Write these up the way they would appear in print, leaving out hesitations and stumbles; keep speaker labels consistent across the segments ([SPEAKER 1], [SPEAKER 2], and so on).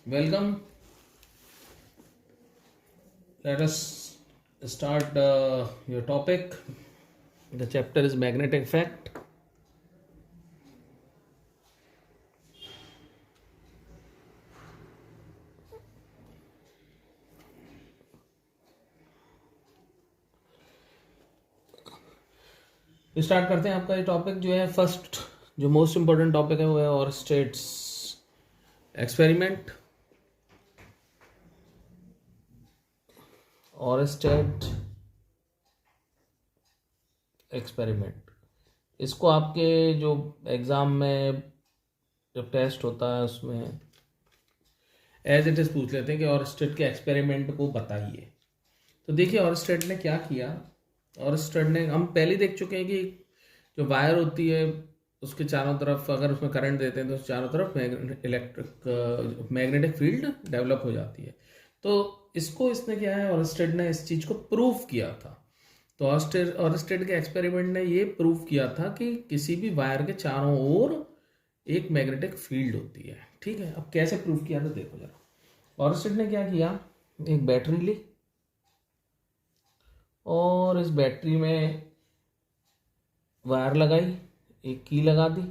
[SPEAKER 1] Welcome. Let us start your topic. The chapter is magnetic effect. Start करते हैं। आपका ये टॉपिक जो है फर्स्ट जो मोस्ट इम्पोर्टेंट टॉपिक है वो है ऑरस्टेड्स एक्सपेरिमेंट। ऑरस्टेड एक्सपेरिमेंट, इसको आपके जो एग्ज़ाम में जब टेस्ट होता है उसमें एज इट इज़ पूछ लेते हैं कि ऑरस्टेड के एक्सपेरिमेंट को बताइए। तो देखिए ऑरस्टेड ने क्या किया। ऑरस्टेड ने, हम पहले देख चुके हैं कि जो वायर होती है उसके चारों तरफ अगर उसमें करंट देते हैं तो चारों तरफ मैग्नेटिक फील्ड डेवलप हो जाती है। तो इसको इसने क्या है, ऑरस्टेड ने इस चीज़ को प्रूफ किया था। तो ऑरस्टेड के एक्सपेरिमेंट ने ये प्रूफ किया था कि किसी भी वायर के चारों ओर एक मैग्नेटिक फील्ड होती है। ठीक है, अब कैसे प्रूफ किया तो देखो जरा। ऑरस्टेड ने क्या किया, एक बैटरी ली और इस बैटरी में वायर लगाई, एक की लगा दी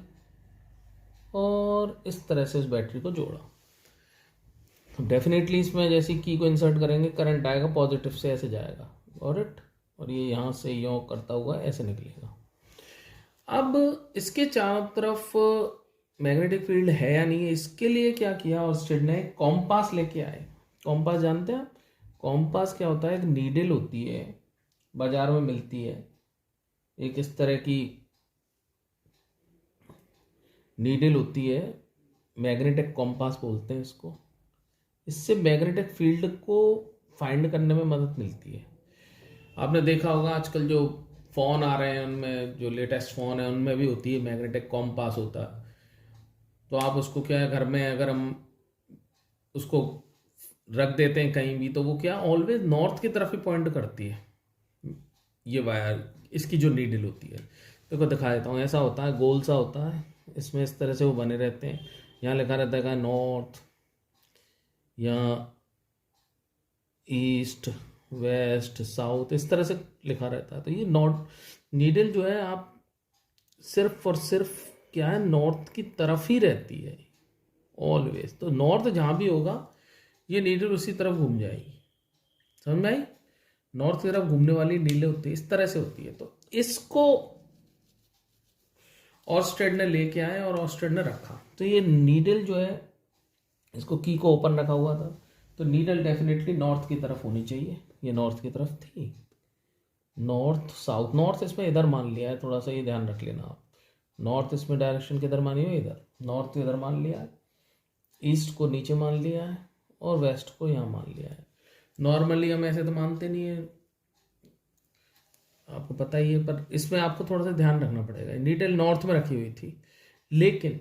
[SPEAKER 1] और इस तरह से उस बैटरी को जोड़ा। तो डेफिनेटली इसमें जैसे की को इंसर्ट करेंगे करंट आएगा, पॉजिटिव से ऐसे जाएगा और ये यहाँ से यों करता हुआ ऐसे निकलेगा। अब इसके चारों तरफ मैग्नेटिक फील्ड है या नहीं है, इसके लिए क्या किया ऑरस्टेड ने, कॉम्पास लेके आए। कॉम्पास जानते हैं आप? कॉम्पास क्या होता है, एक नीडल होती है, बाजार में मिलती है, एक इस तरह की नीडल होती है, मैग्नेटिक कॉम्पास बोलते हैं इसको। इससे मैग्नेटिक फील्ड को फाइंड करने में मदद मिलती है। आपने देखा होगा आजकल जो फ़ोन आ रहे हैं उनमें, जो लेटेस्ट फ़ोन है उनमें भी होती है मैग्नेटिक कॉम्पास होता है। तो आप उसको क्या है, घर में अगर हम उसको रख देते हैं कहीं भी तो वो क्या ऑलवेज नॉर्थ की तरफ ही पॉइंट करती है। ये वायर, इसकी जो नीडल होती है, देखो दिखा देता हूँ, ऐसा होता है, गोल सा होता है, इसमें इस तरह से वो बने रहते हैं। यहाँ लिखा रहता है नॉर्थ या ईस्ट वेस्ट साउथ, इस तरह से लिखा रहता है। तो ये नॉर्थ नीडल जो है आप सिर्फ और सिर्फ क्या है, नॉर्थ की तरफ ही रहती है ऑलवेज। तो नॉर्थ जहाँ भी होगा ये नीडल उसी तरफ घूम जाएगी। समझ में आई? नॉर्थ की तरफ घूमने वाली नीडल होती है, इस तरह से होती है। तो इसको ऑरस्टेड ने लेके आए और ऑरस्टेड ने रखा। तो ये नीडल जो है, इसको की को ओपन रखा हुआ था, तो नीडल डेफिनेटली नॉर्थ की तरफ होनी चाहिए। ये नॉर्थ की तरफ थी, नॉर्थ साउथ, नॉर्थ इसमें इधर मान लिया है, थोड़ा सा ये ध्यान रख लेना आप। नॉर्थ इसमें डायरेक्शन किधर मानी हुई, इधर, नॉर्थ इधर मान लिया है, ईस्ट को नीचे मान लिया है और वेस्ट को यहाँ मान लिया है। नॉर्मली हम ऐसे तो मानते नहीं है, आपको पता ही है, पर इसमें आपको थोड़ा सा ध्यान रखना पड़ेगा। नीडल नॉर्थ में रखी हुई थी, लेकिन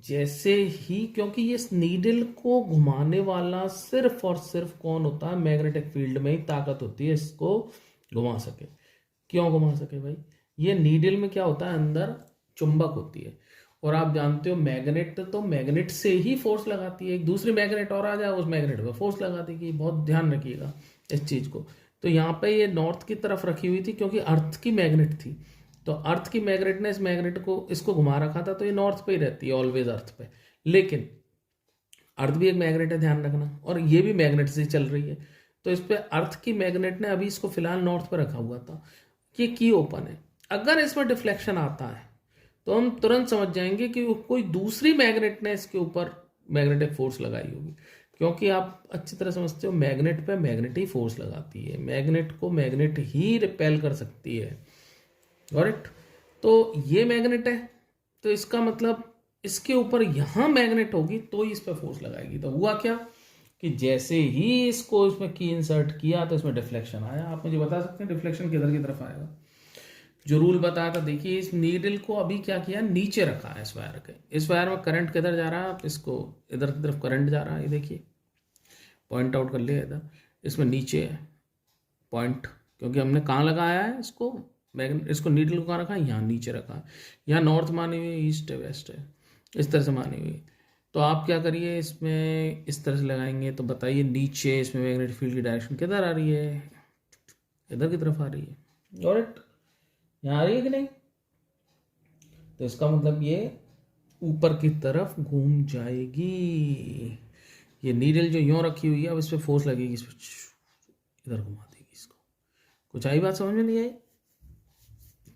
[SPEAKER 1] जैसे ही, क्योंकि ये नीडल को घुमाने वाला सिर्फ और सिर्फ कौन होता है, मैग्नेटिक फील्ड में ही ताकत होती है इसको घुमा सके। क्यों घुमा सके भाई, ये नीडल में क्या होता है, अंदर चुंबक होती है, और आप जानते हो मैग्नेट तो मैग्नेट से ही फोर्स लगाती है। एक दूसरी मैग्नेट और आ जाए उस मैग्नेट पर फोर्स लगा देगी। बहुत ध्यान रखिएगा इस चीज़ को। तो यहाँ पे ये नॉर्थ की तरफ रखी हुई थी क्योंकि अर्थ की मैग्नेट थी, तो अर्थ की मैग्नेट ने इस मैग्नेट को, इसको घुमा रखा था, तो ये नॉर्थ पे ही रहती है ऑलवेज, अर्थ पे। लेकिन अर्थ भी एक मैग्नेट है, ध्यान रखना, और ये भी मैग्नेट से चल रही है। तो इस पे अर्थ की मैग्नेट ने अभी इसको फिलहाल नॉर्थ पे रखा हुआ था। ये की ओपन है, अगर इसमें डिफ्लेक्शन आता है तो हम तुरंत समझ जाएंगे कि कोई दूसरी मैग्नेट ने इसके ऊपर मैग्नेटिक फोर्स लगाई होगी। क्योंकि आप अच्छी तरह समझते हो, मैग्नेट पे मैग्नेट ही फोर्स लगाती है, मैग्नेट को मैग्नेट ही रिपेल कर सकती है। करेक्ट? तो ये मैग्नेट है, तो इसका मतलब इसके ऊपर यहाँ मैग्नेट होगी तो ही इस पर फोर्स लगाएगी। तो हुआ क्या कि जैसे ही इसको इसमें की इंसर्ट किया तो इसमें डिफ्लेक्शन आया। आप मुझे बता सकते हैं डिफ्लेक्शन किधर की तरफ आएगा? जो रूल बताया था, देखिए इस नीडल को अभी क्या किया, नीचे रखा है इस वायर के। इस वायर में करंट किधर जा रहा है, आप इसको इधर की तरफ करंट जा रहा है, ये देखिए पॉइंट आउट कर लिया इधर। इसमें नीचे है पॉइंट, क्योंकि हमने कहाँ लगाया है इसको, इसको नीडल को कहाँ रखा है, यहाँ नीचे रखा है। यहाँ नॉर्थ मानी हुई है, ईस्ट है, वेस्ट है, इस तरह से मानी हुई है। तो आप क्या करिए, इसमें इस तरह से लगाएंगे तो बताइए नीचे इसमें मैग्नेटिक फील्ड की डायरेक्शन किधर आ रही है, इधर की तरफ आ रही है। Got it? यहाँ आ रही है कि नहीं? तो इसका मतलब ये ऊपर की तरफ घूम जाएगी। ये नीडल जो यूं रखी हुई है, अब इस पर फोर्स लगेगी, इस पर इधर घुमा देगी इसको। कुछ आई बात समझ में नहीं आई?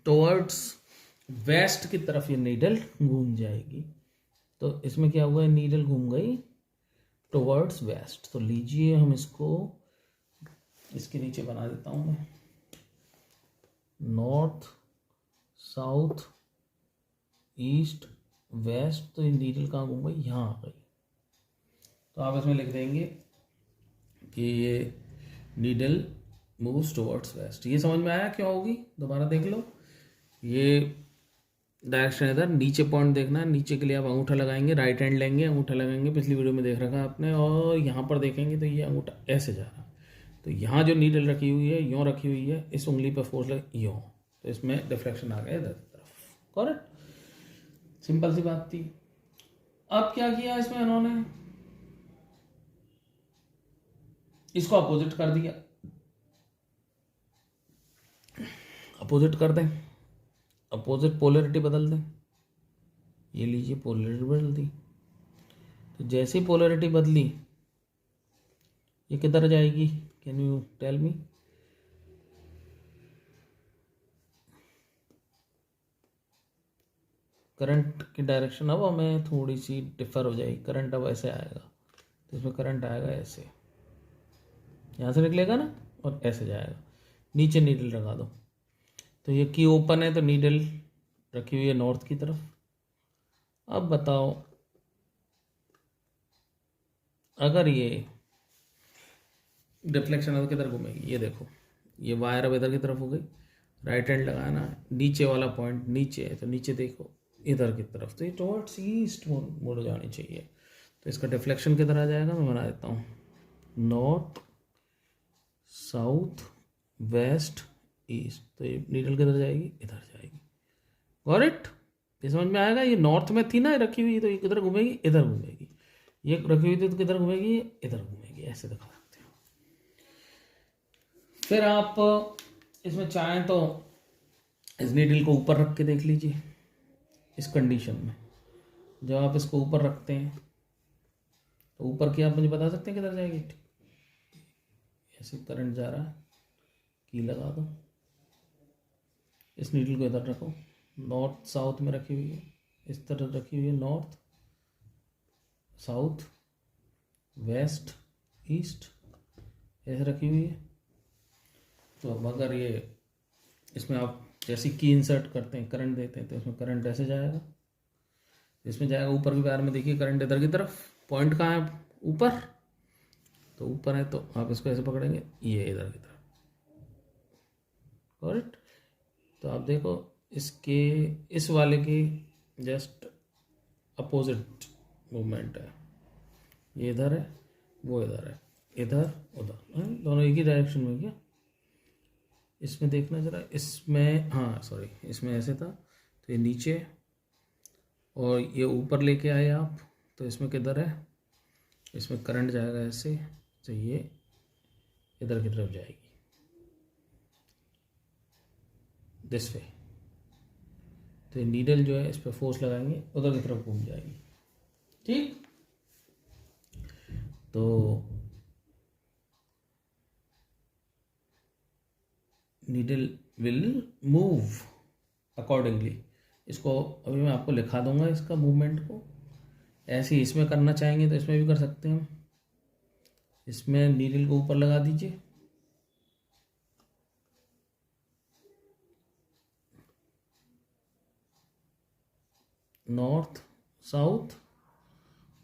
[SPEAKER 1] टुवर्ड्स वेस्ट की तरफ ये नीडल घूम जाएगी। तो इसमें क्या हुआ है, नीडल घूम गई टुवर्ड्स वेस्ट। तो लीजिए हम इसको इसके नीचे बना देता हूँ मैं, नॉर्थ साउथ ईस्ट वेस्ट। तो ये नीडल कहाँ घूम गई, यहाँ आ गई। तो आप इसमें लिख देंगे कि ये नीडल मूव्स टुवर्ड्स वेस्ट। ये समझ में आया क्यों होगी? दोबारा देख लो, ये डायरेक्शन इधर, नीचे पॉइंट देखना है, नीचे के लिए आप अंगूठा लगाएंगे, राइट हैंड लेंगे, अंगूठा लगाएंगे, पिछली वीडियो में देख रखा है आपने, और यहाँ पर देखेंगे तो ये अंगूठा ऐसे जा रहा है। तो यहाँ जो नीडल रखी हुई है यूँ रखी हुई है, इस उंगली पर फोर्स लगे यूँ, तो इसमें डिफ्लेक्शन आ गया इधर की तरफ। करेक्ट? सिंपल सी बात थी। अब क्या किया इसमें इन्होंने, इसको अपोजिट कर दिया। अपोजिट कर दें, अपोजिट पोलैरिटी बदल दें। ये लीजिए पोलैरिटी बदल दी। तो जैसे ही पोलैरिटी बदली, ये किधर जाएगी, can you tell me? Current की डायरेक्शन अब हमें थोड़ी सी डिफर हो जाएगी। करंट अब ऐसे आएगा, तो इसमें करंट आएगा ऐसे, यहाँ से निकलेगा ना, और ऐसे जाएगा। नीचे नीडल लगा दो, तो ये की ओपन है, तो नीडल रखी हुई है नॉर्थ की तरफ। अब बताओ, अगर ये डिफ्लेक्शन अब किधर घूमेगी, ये देखो, ये वायर अब इधर की तरफ हो गई, राइट हैंड लगाना, नीचे वाला पॉइंट नीचे है, तो नीचे देखो इधर की तरफ, तो ये टुवर्ड्स ईस्ट मुड़ जानी चाहिए। तो इसका डिफ्लेक्शन किधर आ जाएगा, मैं बना देता हूँ, नॉर्थ साउथ वेस्ट ईस्ट। तो ये नीडल किधर जाएगी, इधर जाएगी। Got it? ये समझ में आएगा? ये नॉर्थ में थी ना रखी हुई, तो ये किधर घूमेगी, इधर घूमेगी। ये रखी हुई थी तो किधर घूमेगी, इधर घूमेगी। ऐसे दिखा सकते हो। फिर आप इसमें चाहें तो इस नीडल को ऊपर रख के देख लीजिए। इस कंडीशन में जब आप इसको ऊपर रखते हैं, तो ऊपर की आप मुझे बता सकते हैं किधर जाएगी? ऐसे करंट जा रहा है, की लगा दो, इस नीडल को इधर रखो, नॉर्थ साउथ में रखी हुई है, इस तरह रखी हुई है, नॉर्थ साउथ वेस्ट ईस्ट ऐसे रखी हुई है। तो अब अगर ये इसमें आप जैसी की इंसर्ट करते हैं, करंट देते हैं, तो इसमें करंट ऐसे जाएगा, इसमें जाएगा ऊपर की वायर में। देखिए करंट इधर की तरफ, पॉइंट कहाँ है, ऊपर। तो ऊपर है, तो आप इसको ऐसे पकड़ेंगे, ये इधर की तरफ। करेक्ट? तो आप देखो इसके इस वाले की जस्ट अपोजिट मूवमेंट है। ये इधर है, वो इधर है, इधर उधर, दोनों एक ही डायरेक्शन में। क्या इसमें देखना जरा, इसमें हाँ सॉरी, इसमें ऐसे था, तो ये नीचे और ये ऊपर लेके आए आप, तो इसमें किधर है, इसमें करंट जाएगा ऐसे, तो ये इधर की तरफ जाएगी, दिस वे। तो ये नीडल जो है इस पर फोर्स लगाएंगे, उधर की तरफ घूम जाएगी। ठीक? तो नीडल विल मूव अकॉर्डिंगली। इसको अभी मैं आपको लिखा दूंगा, इसका मूवमेंट को। ऐसे ही इसमें करना चाहेंगे तो इसमें भी कर सकते हैं हम। इसमें नीडल को ऊपर लगा दीजिए, नॉर्थ साउथ,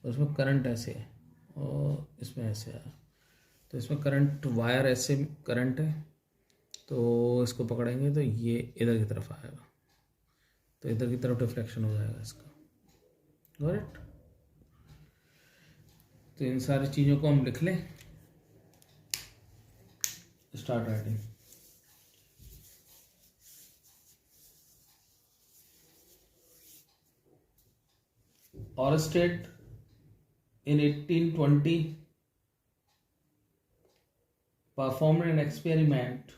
[SPEAKER 1] और इसमें करंट ऐसे है और इसमें ऐसे है, तो इसमें करंट वायर ऐसे करंट है, तो इसको पकड़ेंगे तो ये इधर की तरफ आएगा, तो इधर की तरफ डिफ्लेक्शन हो जाएगा इसका। Got it? तो इन सारी चीज़ों को हम लिख लें, start writing. Oersted in 1820 performed an experiment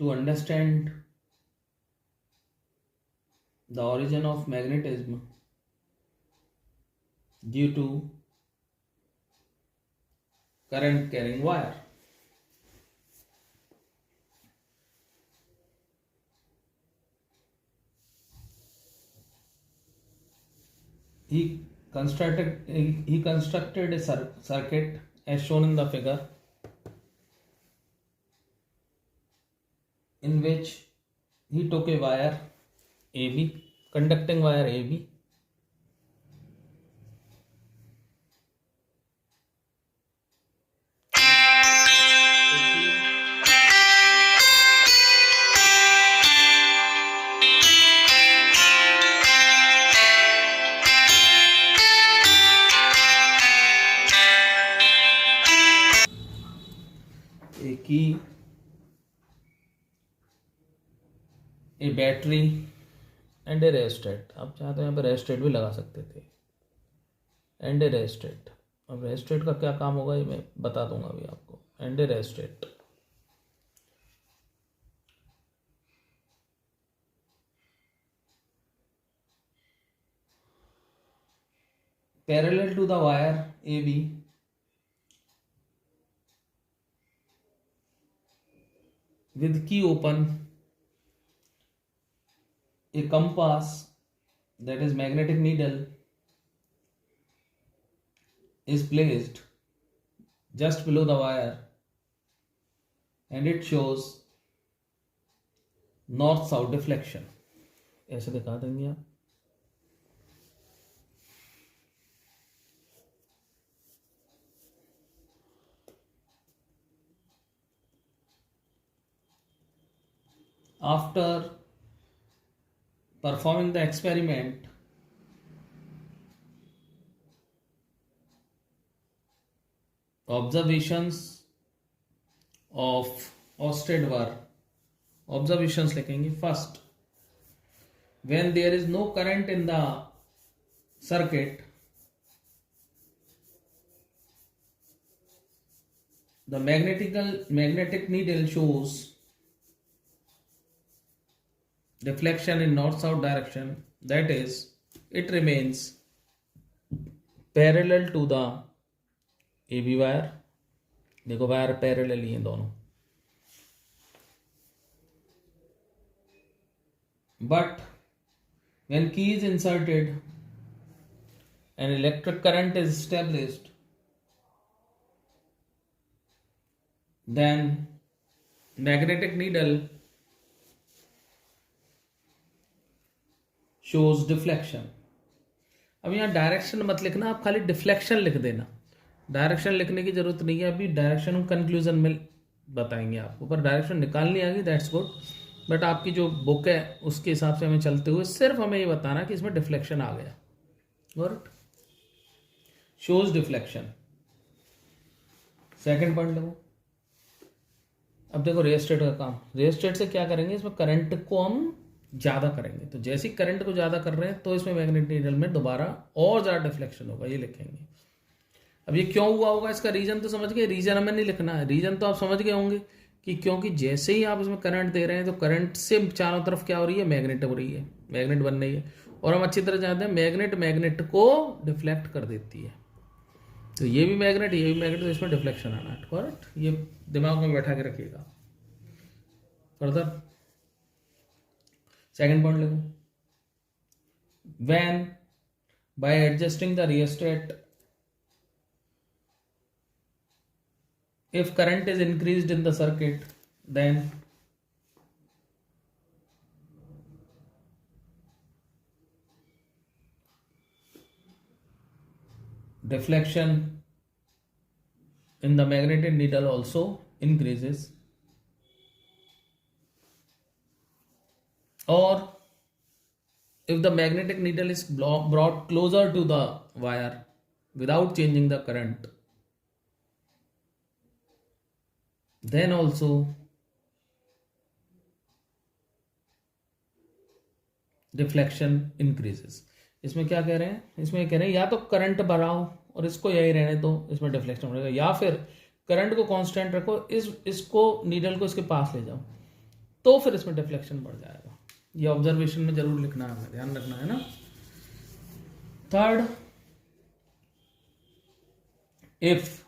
[SPEAKER 1] to understand the origin of magnetism due to current carrying wire. He constructed a circuit as shown in the figure, in which he took a wire AB, conducting wire AB, a key, a battery and a rheostat. आप चाहते हो यहाँ पे रेस्टेट भी लगा सकते थे. And a रेस्टेट. अब रेस्टेट का क्या काम होगा ये मैं बता दूंगा अभी आपको. And a rheostat. Parallel to the wire AB, with key open, a compass, that is magnetic needle, is placed just below the wire and it shows north south deflection. ऐसे दिखा देंगे आप. After performing the experiment, observations of Oersted were, observations लिखेंगे. First, when there is no current in the circuit, the magnetic needle shows deflection in north-south direction, that is, it remains parallel to the AB wire. देखो wire parallel ही हैं दोनों. But when key is inserted and electric current is established, then magnetic needle shows deflection. अब यहाँ direction मत लिखना, आप खाली deflection लिख देना. डायरेक्शन लिखने की जरूरत नहीं है. अभी डायरेक्शन हम कंक्लूजन में बताएंगे आपको. पर डायरेक्शन निकालनी आ गई, दैट्स गुड. बट आपकी जो बुक है उसके हिसाब से हमें चलते हुए सिर्फ हमें ये बताना कि इसमें डिफ्लेक्शन आ गया. Good. Shows deflection. Second point लो. अब देखो रियोस्टेट का काम. रियोस्टेट से क्या करेंगे, इसमें करंट को हम ज़्यादा करेंगे. तो जैसे ही करंट को ज़्यादा कर रहे हैं तो इसमें मैग्नेटिक नीडल में दोबारा और ज़्यादा डिफ्लेक्शन होगा. ये लिखेंगे. अब ये क्यों हुआ होगा, इसका रीजन तो समझ गए. रीजन हमें नहीं लिखना है. रीजन तो आप समझ गए होंगे कि क्योंकि जैसे ही आप इसमें करंट दे रहे हैं तो करंट से चारों तरफ क्या हो रही है, मैग्नेट हो रही है, मैग्नेट बन रही है. और हम अच्छी तरह जानते हैं मैग्नेट को डिफ्लेक्ट कर देती है. तो ये भी मैग्नेट, ये भी मैग्नेट, तो इसमें डिफ्लेक्शन आना है. करेक्ट. ये दिमाग में बैठा के रखिएगा. फर्दर सेकेंड पॉइंट लिखो. When bye adjusting the rheostat, if current is increased in the circuit, then deflection in the magnetic needle also increases. Or if the magnetic needle is brought closer to the wire without changing the current, then also deflection increases. इसमें क्या कह रहे हैं, इसमें कह रहे हैं या तो करंट बढ़ाओ और इसको यही रहने दो, इसमें डिफ्लेक्शन बढ़ेगा, या फिर करंट को कांस्टेंट रखो, इसको नीडल को इसके पास ले जाओ, तो फिर इसमें डिफ्लेक्शन बढ़ जाएगा। ये ऑब्जर्वेशन में जरूर लिखना है, हमें ध्यान रखना है ना। थर्ड, इफ,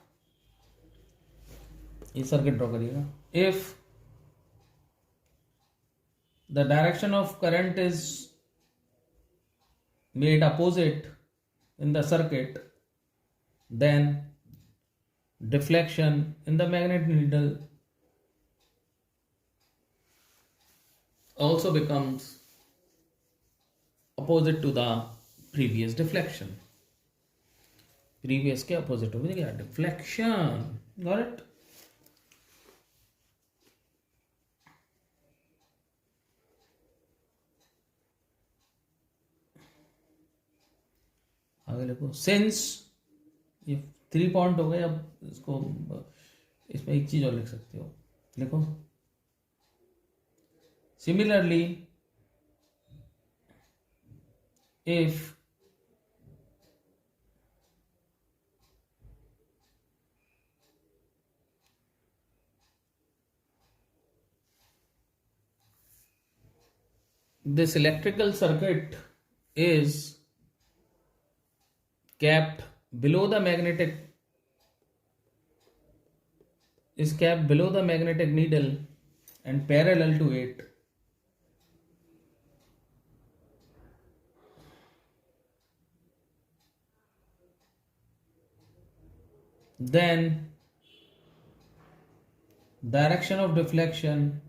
[SPEAKER 1] ये सर्किट ड्रॉ करिएगा, if the direction of current is made opposite in the circuit, then deflection in the magnet needle also becomes opposite to the previous deflection. Previous के opposite हो गया deflection. Got it? आगे लिखो, since, ये 3 point हो गए, अब इसको इसमें एक चीज और लिख सकते हो, लिखो similarly if this electrical circuit is kept below the magnetic needle and parallel to it, then direction of deflection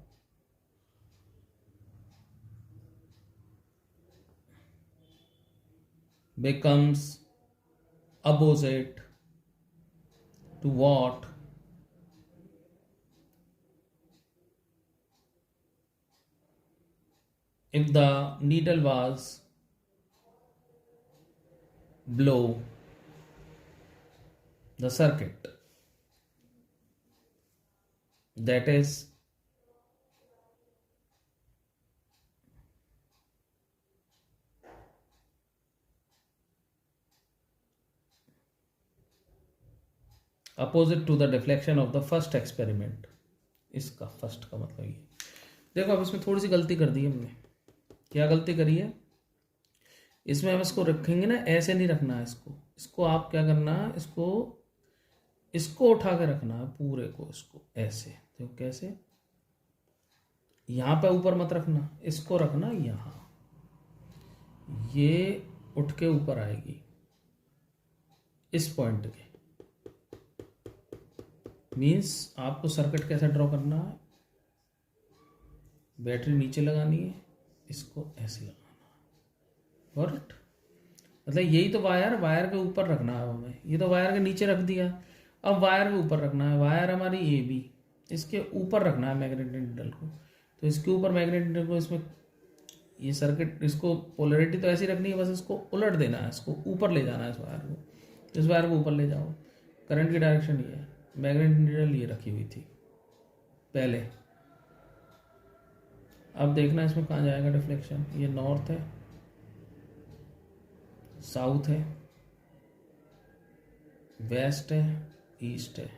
[SPEAKER 1] becomes opposite to what? If the needle was below the circuit, that is opposite to the deflection of the first experiment. इसका first का मतलब ये, देखो अब इसमें थोड़ी सी गलती कर दी है हमने। क्या गलती करी है, इसमें हम इसको रखेंगे ना, ऐसे नहीं रखना है इसको आप क्या करना है, इसको उठा के रखना है पूरे को, इसको ऐसे, देखो कैसे, यहाँ पे ऊपर मत रखना, इसको रखना यहाँ, ये उठ के ऊपर आएगी इस पॉइंट के। मीन्स आपको सर्किट कैसा ड्रॉ करना है, बैटरी नीचे लगानी है, इसको ऐसे लगाना है, राइट। मतलब यही तो वायर के ऊपर रखना है हमें, ये तो वायर के नीचे रख दिया, अब वायर के ऊपर रखना है, वायर हमारी ए बी, इसके ऊपर रखना है मैग्नेटिक नीडल को, तो इसके ऊपर मैग्नेटिक नीडल को, इसमें ये सर्किट, इसको पोलैरिटी तो ऐसी रखनी है, बस इसको उलट देना है, इसको ऊपर ले जाना है, इस वायर को ऊपर ले जाओ। करंट की डायरेक्शन ये है, मैग्नेटिक नीडल ये रखी हुई थी पहले, अब देखना इसमें कहाँ जाएगा डिफ्लेक्शन, ये नॉर्थ है, साउथ है, वेस्ट है, ईस्ट है,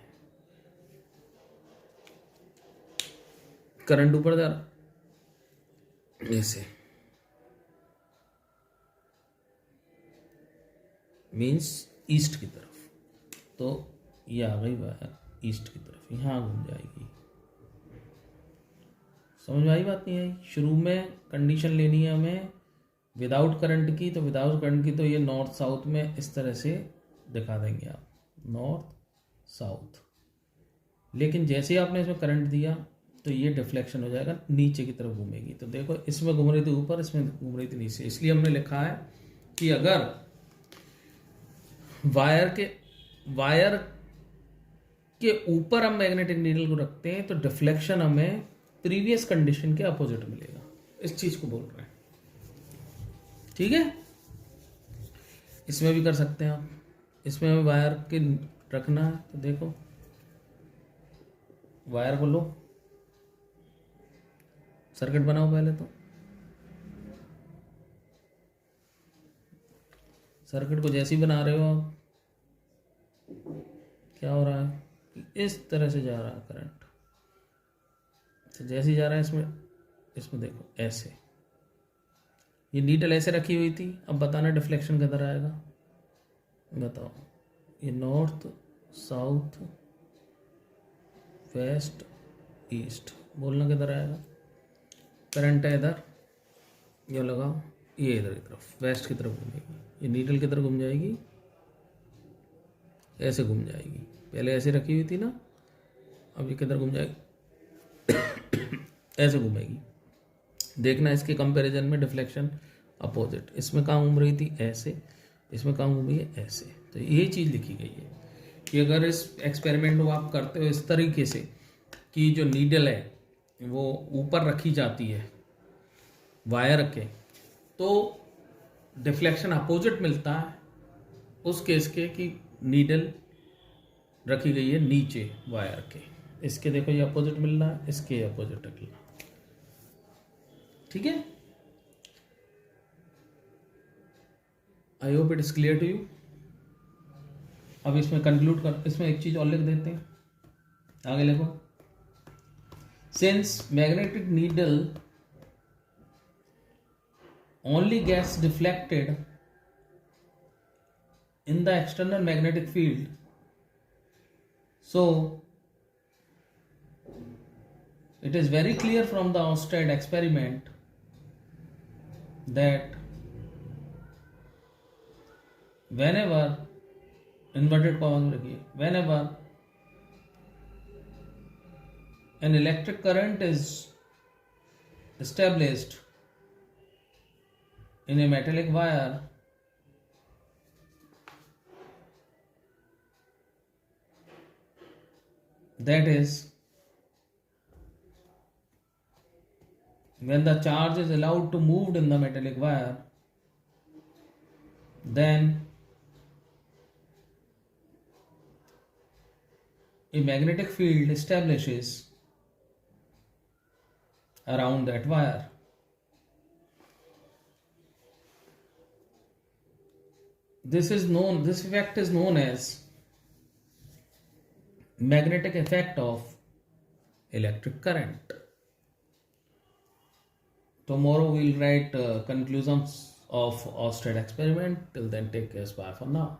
[SPEAKER 1] करंट ऊपर जा रहा ऐसे, मीन्स ईस्ट की तरफ, तो ये आ गई वायर ईस्ट की तरफ, यहाँ घूम जाएगी। समझ में आई बात, नहीं आई? शुरू में कंडीशन लेनी है हमें विदाउट करंट की, तो विदाउट करंट की तो ये नॉर्थ साउथ में इस तरह से दिखा देंगे आप, नॉर्थ साउथ, लेकिन जैसे ही आपने इसमें करंट दिया तो ये डिफ्लेक्शन हो जाएगा, नीचे की तरफ घूमेगी। तो देखो इसमें घूम रही थी ऊपर, इसमें घूम रही थी नीचे, इसलिए हमने लिखा है कि अगर वायर के ऊपर हम मैग्नेटिक नीडल को रखते हैं तो डिफ्लेक्शन हमें प्रीवियस कंडीशन के अपोजिट मिलेगा, इस चीज को बोल रहे हैं, ठीक है। इसमें भी कर सकते हैं आप, इसमें हमें वायर के रखना है, तो देखो वायर को लो, सर्किट बनाओ पहले, तो सर्किट को जैसे ही बना रहे हो आप, क्या हो रहा है कि इस तरह से जा रहा है करंट, तो जैसे ही जा रहा है इसमें देखो ऐसे, ये नीडल ऐसे रखी हुई थी। अब बताना डिफ्लेक्शन किधर आएगा, बताओ। ये नॉर्थ, साउथ, वेस्ट, ईस्ट, बोलना किधर आएगा। करंट है इधर, ये लगाओ, ये इधर की तरफ वेस्ट की तरफ घूमेगी, ये नीडल किधर घूम जाएगी, ऐसे घूम जाएगी। पहले ऐसे रखी हुई थी ना, अब ये किधर घूम जाएगी, ऐसे घूमेगी। देखना इसके कंपैरिजन में डिफ्लेक्शन अपोजिट, इसमें कहाँ घूम रही थी ऐसे, इसमें कहाँ घूम रही है ऐसे। तो ये चीज़ लिखी गई है कि अगर इस एक्सपेरिमेंट को आप करते हो इस तरीके से कि जो नीडल है वो ऊपर रखी जाती है वायर के, तो डिफ्लेक्शन अपोजिट मिलता है उस केस के कि नीडल रखी गई है नीचे वायर के। इसके देखो ये अपोजिट मिल रहा है, इसके अपोजिट मिल रहा है, ठीक है। I hope it is clear to you. अब इसमें कंक्लूड कर, इसमें एक चीज और लिख देते हैं, आगे लिखो। Since magnetic needle only gets deflected in the external magnetic field, so it is very clear from the Oersted experiment that whenever inverted commas रखिए, whenever an electric current is established in a metallic wire, that is, when the charge is allowed to move in the metallic wire, then a magnetic field establishes around that wire. This effect is known as magnetic effect of electric current. Tomorrow we'll write conclusions of Oersted experiment. Till then, take care. Bye for now.